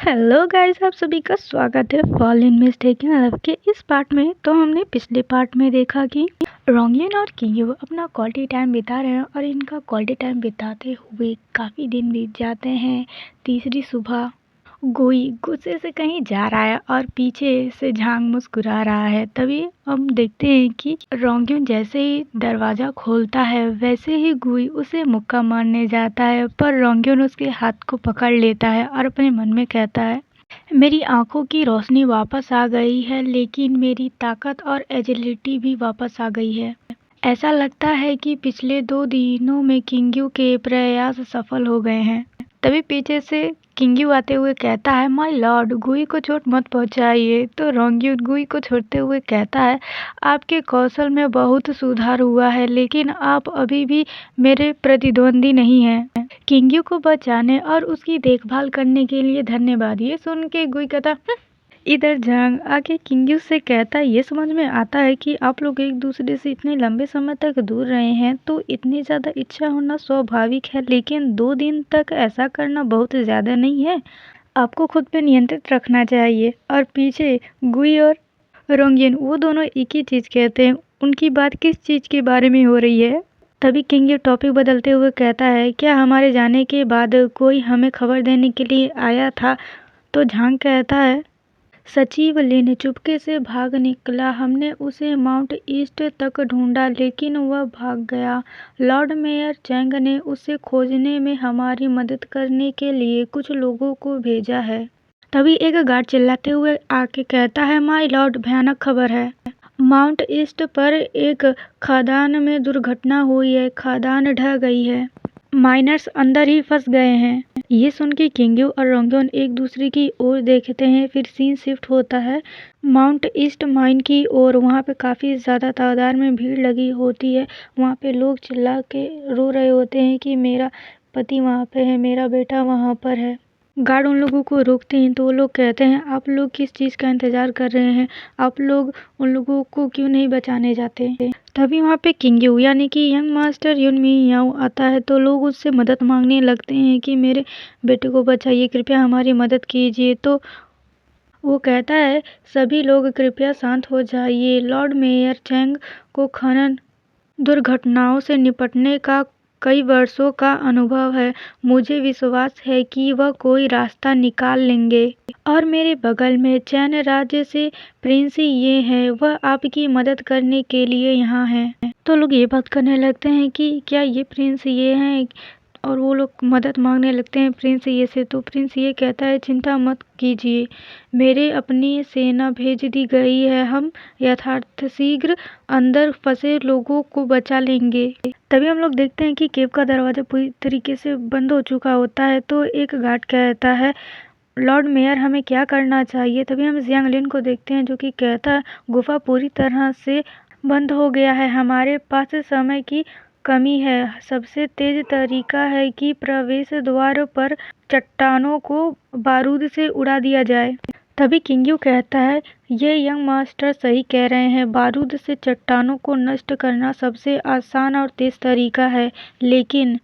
Hello guys, आप सभी का स्वागत है फॉल इन मिस्टेकन लव के इस पार्ट में। तो हमने पिछले पार्ट में देखा कि रोंगयन और किंगयू अपना क्वालिटी टाइम बिता रहे हैं और इनका क्वालिटी टाइम बिताते हुए काफ़ी दिन बीत जाते हैं। तीसरी सुबह गोई गुस्से से कहीं जा रहा है और पीछे से झांग मुस्कुरा रहा है। तभी हम देखते हैं कि रोंगयन जैसे ही दरवाज़ा खोलता है वैसे ही गुई उसे मुक्का मारने जाता है, पर रोंगयन उसके हाथ को पकड़ लेता है और अपने मन में कहता है, मेरी आंखों की रोशनी वापस आ गई है, लेकिन मेरी ताकत और एजिलिटी भी वापस आ गई है। ऐसा लगता है कि पिछले 2 दिनों में किंगयू के प्रयास सफल हो गए हैं। तभी पीछे से किंगयू आते हुए कहता है, माय लॉर्ड, गुई को चोट मत पहुंचाइए। तो रोंगयन गुई को छोड़ते हुए कहता है, आपके कौशल में बहुत सुधार हुआ है, लेकिन आप अभी भी मेरे प्रतिद्वंदी नहीं हैं। किंगयू को बचाने और उसकी देखभाल करने के लिए धन्यवाद। ये सुन के गुई कहता, इधर झांग आके किंगयू से कहता है, ये समझ में आता है कि आप लोग एक दूसरे से इतने लंबे समय तक दूर रहे हैं, तो इतनी ज़्यादा इच्छा होना स्वाभाविक है, लेकिन 2 दिन तक ऐसा करना बहुत ज़्यादा नहीं है। आपको खुद पे नियंत्रित रखना चाहिए। और पीछे गुई और रोंगयन वो दोनों एक ही चीज़ कहते हैं। उनकी बात किस चीज़ के बारे में हो रही है? तभी किंगयू टॉपिक बदलते हुए कहता है, क्या हमारे जाने के बाद कोई हमें खबर देने के लिए आया था? तो झांग कहता है, सचिव लिन चुपके से भाग निकला। हमने उसे माउंट ईस्ट तक ढूंढा, लेकिन वह भाग गया। लॉर्ड मेयर चैंग ने उसे खोजने में हमारी मदद करने के लिए कुछ लोगों को भेजा है। तभी एक गार्ड चिल्लाते हुए आके कहता है, माय लॉर्ड, भयानक खबर है। माउंट ईस्ट पर एक खदान में दुर्घटना हुई है। खदान ढह गई है। माइनर्स अंदर ही फंस गए हैं। ये सुन के किंगयू और रोंगयन एक दूसरे की ओर देखते हैं। फिर सीन शिफ्ट होता है माउंट ईस्ट माइन की ओर। वहाँ पे काफ़ी ज़्यादा तादाद में भीड़ लगी होती है। वहाँ पे लोग चिल्ला के रो रहे होते हैं कि मेरा पति वहाँ पे है, मेरा बेटा वहाँ पर है। गार्ड उन लोगों को रोकते हैं तो वो लोग कहते हैं, आप लोग किस चीज़ का इंतज़ार कर रहे हैं? आप लोग उन लोगों को क्यों नहीं बचाने जाते? तभी वहाँ पे किंगयू यानी कि यंग मास्टर युन मियाओ आता है, तो लोग उससे मदद मांगने लगते हैं कि मेरे बेटे को बचाइए, कृपया हमारी मदद कीजिए। तो वो कहता है, सभी लोग कृपया शांत हो जाइए। लॉर्ड मेयर चैंग को खनन दुर्घटनाओं से निपटने का कई वर्षों का अनुभव है। मुझे विश्वास है कि वह कोई रास्ता निकाल लेंगे। और मेरे बगल में चैन राज्य से प्रिंस ये है, वह आपकी मदद करने के लिए यहाँ है। तो लोग ये बात करने लगते हैं कि क्या ये प्रिंस ये हैं? और वो लोग मदद मांगने लगते हैं प्रिंस ये से। तो प्रिंस ये कहता है, चिंता मत कीजिए, मेरे अपनी सेना भेज दी गई है। हम यथाशीघ्र अंदर फंसे लोगों को बचा लेंगे। तभी हम लोग देखते हैं कि केव का दरवाजा पूरी तरीके से बंद हो चुका होता है। तो एक गार्ड कहता है, लॉर्ड मेयर, हमें क्या करना चाहिए? तभी हम जियांग लिन को देखते हैं जो कि कहता है, गुफा पूरी तरह से बंद हो गया है। हमारे पास समय की कमी है। सबसे तेज तरीका है कि प्रवेश द्वार पर चट्टानों को बारूद से उड़ा दिया जाए। तभी किंगयू कहता है, ये यंग मास्टर सही कह रहे हैं। बारूद से चट्टानों को नष्ट करना सबसे आसान और तेज तरीका है, लेकिन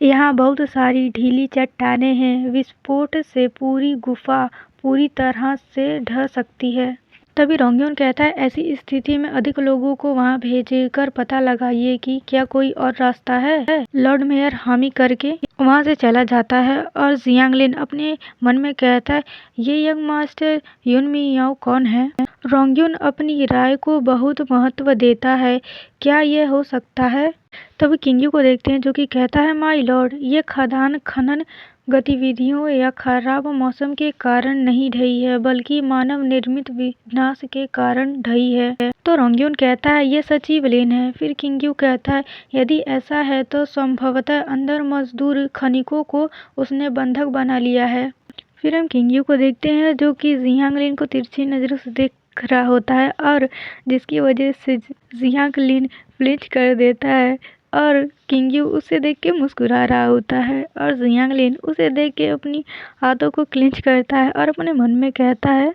यहाँ बहुत सारी ढीली चट्टानें हैं। विस्फोट से पूरी गुफा पूरी तरह से ढह सकती है। तभी रोंगयन कहता है, ऐसी स्थिति में अधिक लोगों को वहां भेजकर पता लगाइए कि क्या कोई और रास्ता है। लॉर्ड मेयर हामी करके वहां से चला जाता है और जियांग लिन अपने मन में कहता है, ये यंग मास्टर युन मियाओ कौन है? रोंगयन अपनी राय को बहुत महत्व देता है। क्या यह हो सकता है? तभी किंगयू को देखते हैं जो कि कहता है, माय लॉर्ड, ये खदान खनन गतिविधियों या खराब मौसम के कारण नहीं ढही है, बल्कि मानव निर्मित विनाश के कारण ढही है। तो रोंगयन कहता है, ये सचिव लिन है। फिर किंगयू कहता है, यदि ऐसा है तो संभवतः अंदर मजदूर खनिकों को उसने बंधक बना लिया है। फिर हम किंगयू को देखते हैं जो कि जियांग लिन को तिरछी नजरों से देख रहा होता है और जिसकी वजह से जियांग लिन फ्लिंच कर देता है और किंगयू उसे देख के मुस्कुरा रहा होता है और जियांग लिन उसे देख के अपनी हाथों को क्लिंच करता है और अपने मन में कहता है,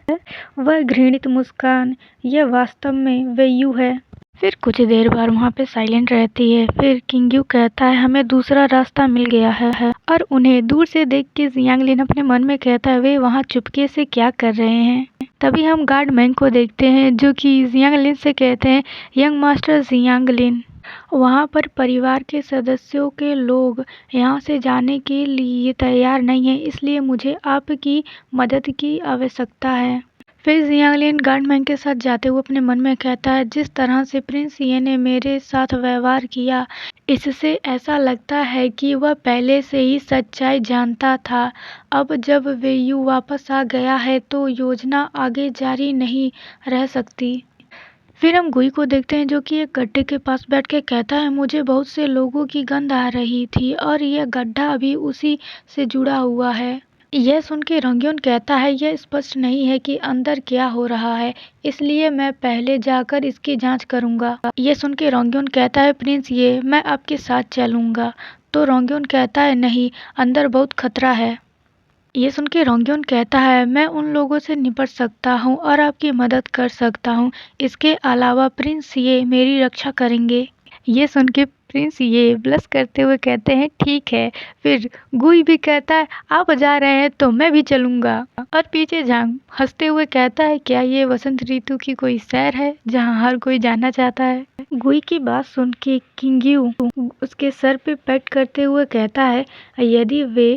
वह घृणित मुस्कान, यह वास्तव में वेयू है। फिर कुछ देर बाद वहाँ पे साइलेंट रहती है। फिर किंग्यू कहता है हमें दूसरा रास्ता मिल गया है। और उन्हें दूर से देख के जियांगलिन अपने मन में कहता है वे वहाँ चुपके से क्या कर रहे हैं। तभी हम गार्डमैन को देखते हैं जो कि जियांगलिन से कहते हैं यंग मास्टर जियांगलिन, वहाँ पर परिवार के सदस्यों के लोग यहाँ से जाने के लिए तैयार नहीं है, इसलिए मुझे आपकी मदद की आवश्यकता है। फिर जियांगलिन गार्डमैन के साथ जाते हुए अपने मन में कहता है जिस तरह से प्रिंस ये ने मेरे साथ व्यवहार किया, इससे ऐसा लगता है कि वह पहले से ही सच्चाई जानता था। अब जब वेयू वापस आ गया है तो योजना आगे जारी नहीं रह सकती। फिर हम गुई को देखते हैं जो कि एक गड्ढे के पास बैठ के कहता है मुझे बहुत से लोगों की गंध आ रही थी और यह गड्ढा अभी उसी से जुड़ा हुआ है। यह सुन के रोंगयेन कहता है यह स्पष्ट नहीं है कि अंदर क्या हो रहा है, इसलिए मैं पहले जाकर इसकी जांच करूंगा। यह सुन के रोंगयेन कहता है प्रिंस ये मैं आपके साथ चलूंगा। तो रोंगयेन कहता है नहीं, अंदर बहुत खतरा है। ये सुन के रोंगयेन कहता है मैं उन लोगों से निपट सकता हूँ और आपकी मदद कर सकता हूँ, इसके अलावा प्रिंस ये मेरी रक्षा करेंगे। ये सुन के प्रिंस ये ब्लश करते हुए कहते हैं ठीक है। फिर गुई भी कहता है आप जा रहे हैं तो मैं भी चलूंगा। और पीछे झांग हंसते हुए कहता है क्या ये वसंत ऋतु की कोई सैर है जहाँ हर कोई जाना चाहता है। गुई की बात सुन के किंग्यू उसके सर पे पेट करते हुए कहता है यदि वे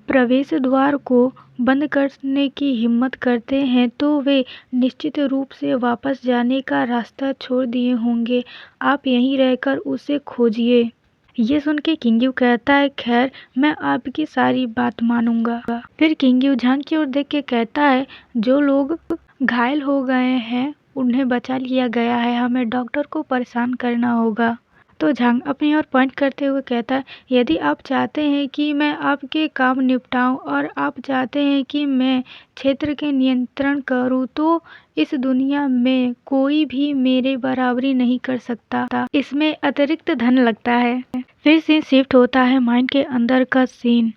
प्रवेश द्वार को बंद करने की हिम्मत करते हैं तो वे निश्चित रूप से वापस जाने का रास्ता छोड़ दिए होंगे। आप यहीं रहकर उसे खोजिए। ये सुन के किंग्यू कहता है खैर मैं आपकी सारी बात मानूंगा। फिर किंग्यू झांग की ओर देख के कहता है जो लोग घायल हो गए हैं उन्हें बचा लिया गया है, हमें डॉक्टर को परेशान करना होगा। तो झांग अपनी ओर पॉइंट करते हुए कहता है यदि आप चाहते हैं कि मैं आपके काम निपटाऊं और आप चाहते हैं कि मैं क्षेत्र के नियंत्रण करूं तो इस दुनिया में कोई भी मेरे बराबरी नहीं कर सकता। इसमें अतिरिक्त धन लगता है। फिर सीन शिफ्ट होता है माइंड के अंदर का सीन।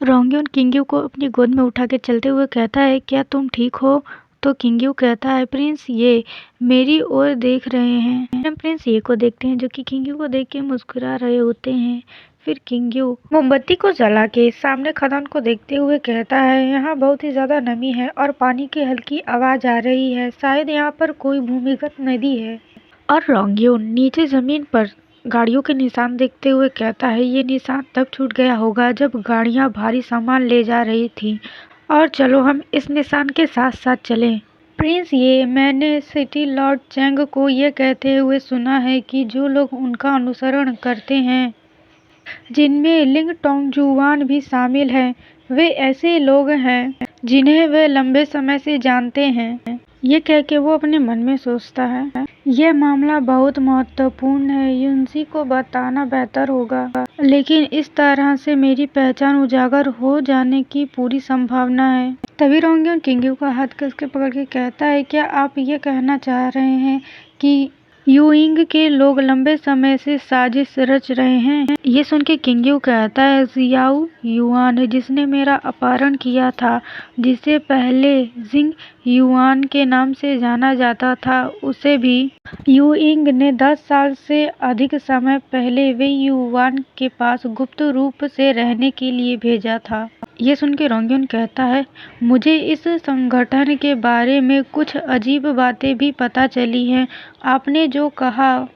रोंगयेन किंग्यू को अपनी गोद में उठा के चलते हुए कहता है क्या तुम ठीक हो। तो किंग्यू कहता है प्रिंस ये मेरी ओर देख रहे हैं। हम प्रिंस ये को देखते हैं जो कि किंग्यू को देख के मुस्कुरा रहे होते हैं। फिर किंग्यू मोमबत्ती को जला के सामने खदान को देखते हुए कहता है यहाँ बहुत ही ज्यादा नमी है और पानी की हल्की आवाज आ रही है, शायद यहाँ पर कोई भूमिगत नदी है। और रोंगयेन नीचे जमीन पर गाड़ियों के निशान देखते हुए कहता है ये निशान तब छूट गया होगा जब गाड़ियां भारी सामान ले जा रही थी, और चलो हम इस निशान के साथ साथ चलें। प्रिंस ये मैंने सिटी लॉर्ड चैंग को ये कहते हुए सुना है कि जो लोग उनका अनुसरण करते हैं जिनमें लिंग टोंगजुआन भी शामिल हैं, वे ऐसे लोग हैं जिन्हें वे लंबे समय से जानते हैं। ये कह के वो अपने मन में सोचता है यह मामला बहुत महत्वपूर्ण है, युनसी को बताना बेहतर होगा, लेकिन इस तरह से मेरी पहचान उजागर हो जाने की पूरी संभावना है। तभी रोंगयेन किंग्यू का हाथ कस के पकड़ के कहता है क्या आप ये कहना चाह रहे हैं कि यूइंग के लोग लंबे समय से साजिश रच रहे हैं। ये सुन के किंग्यू कहता है जियाओ युआन जिसने मेरा अपहरण किया था, जिसे पहले जिंग युआन के नाम से जाना जाता था, उसे भी यूइंग ने 10 साल से अधिक समय पहले वे युआन के पास गुप्त रूप से रहने के लिए भेजा था। ये सुन के रोंगयेन कहता है मुझे इस संगठन के बारे में कुछ अजीब बातें भी पता चली हैं। आपने जो कहा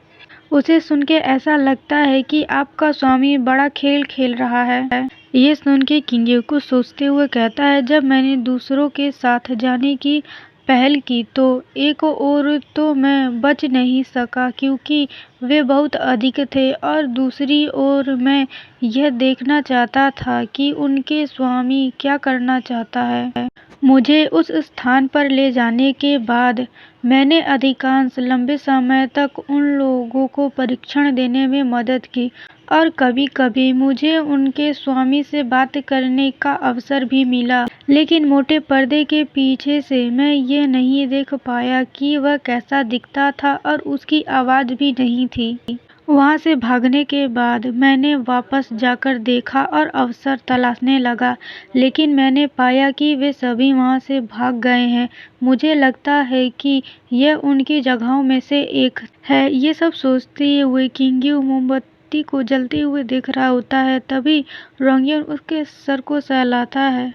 उसे सुन के ऐसा लगता है कि आपका स्वामी बड़ा खेल खेल रहा है। ये सुन के किंग्यू कुछ सोचते हुए कहता है जब मैंने दूसरों के साथ जाने की पहल की तो एक और तो मैं बच नहीं सका क्योंकि वे बहुत अधिक थे, और दूसरी ओर मैं यह देखना चाहता था कि उनके स्वामी क्या करना चाहता है। मुझे उस स्थान पर ले जाने के बाद मैंने अधिकांश लंबे समय तक उन लोगों को परीक्षण देने में मदद की, और कभी कभी मुझे उनके स्वामी से बात करने का अवसर भी मिला, लेकिन मोटे पर्दे के पीछे से मैं ये नहीं देख पाया कि वह कैसा दिखता था और उसकी आवाज भी नहीं थी। वहाँ से भागने के बाद मैंने वापस जाकर देखा और अवसर तलाशने लगा, लेकिन मैंने पाया कि वे सभी वहाँ से भाग गए हैं। मुझे लगता है कि यह उनकी जगहों में से एक है। ये सब सोचते हुए किंग्यू मोमबत्ती को जलते हुए देख रहा होता है। तभी रोंगयन उसके सर को सहलाता है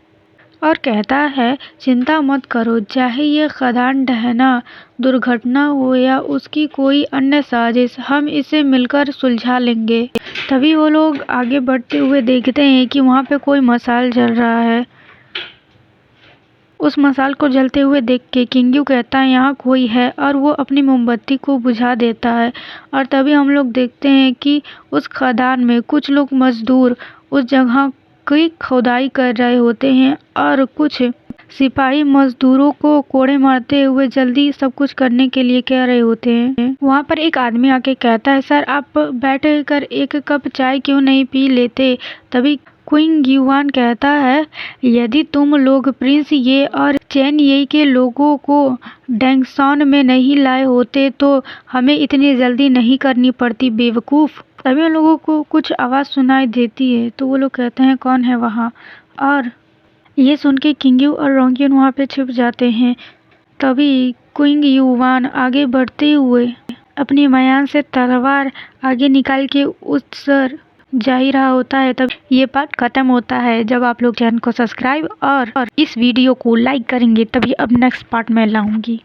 और कहता है, चिंता मत करो, चाहे ये खदान ढहना, दुर्घटना हो या उसकी कोई अन्य साजिश, हम इसे मिलकर सुलझा लेंगे। तभी वो लोग आगे बढ़ते हुए देखते हैं कि वहाँ पे कोई मशाल जल रहा है। उस मशाल को जलते हुए देख के किंग्यू कहता है, यहाँ कोई है, और वो अपनी मोमबत्ती को बुझा देता है। और तभी हम लोग देखते हैं कि उस खदान में कुछ लोग मजदूर उस जगह की खुदाई कर रहे होते हैं और कुछ सिपाही मजदूरों को कोड़े मारते हुए जल्दी सब कुछ करने के लिए कह रहे होते हैं। वहाँ पर एक आदमी आके कहता है, सर आप बैठ कर एक कप चाय क्यों नहीं पी लेते? तभी क्विंग युवान कहता है, यदि तुम लोग प्रिंस ये और चैन ये के लोगों को डैंगसॉन में नहीं लाए होते तो हमें इतनी जल्दी नहीं करनी पड़ती, बेवकूफ़। तभी उन लोगों को कुछ आवाज़ सुनाई देती है, तो वो लोग कहते हैं, कौन है वहाँ? और ये सुन के किंग्यू और रोंगयन वहाँ पे छिप जाते हैं। तभी क्विंग युवान आगे बढ़ते हुए अपनी मयान से तलवार आगे निकाल के उस सर जा ही रहा होता है। तब ये पार्ट खत्म होता है। जब आप लोग चैनल को सब्सक्राइब और इस वीडियो को लाइक करेंगे तभी अब नेक्स्ट पार्ट मैं लाऊंगी।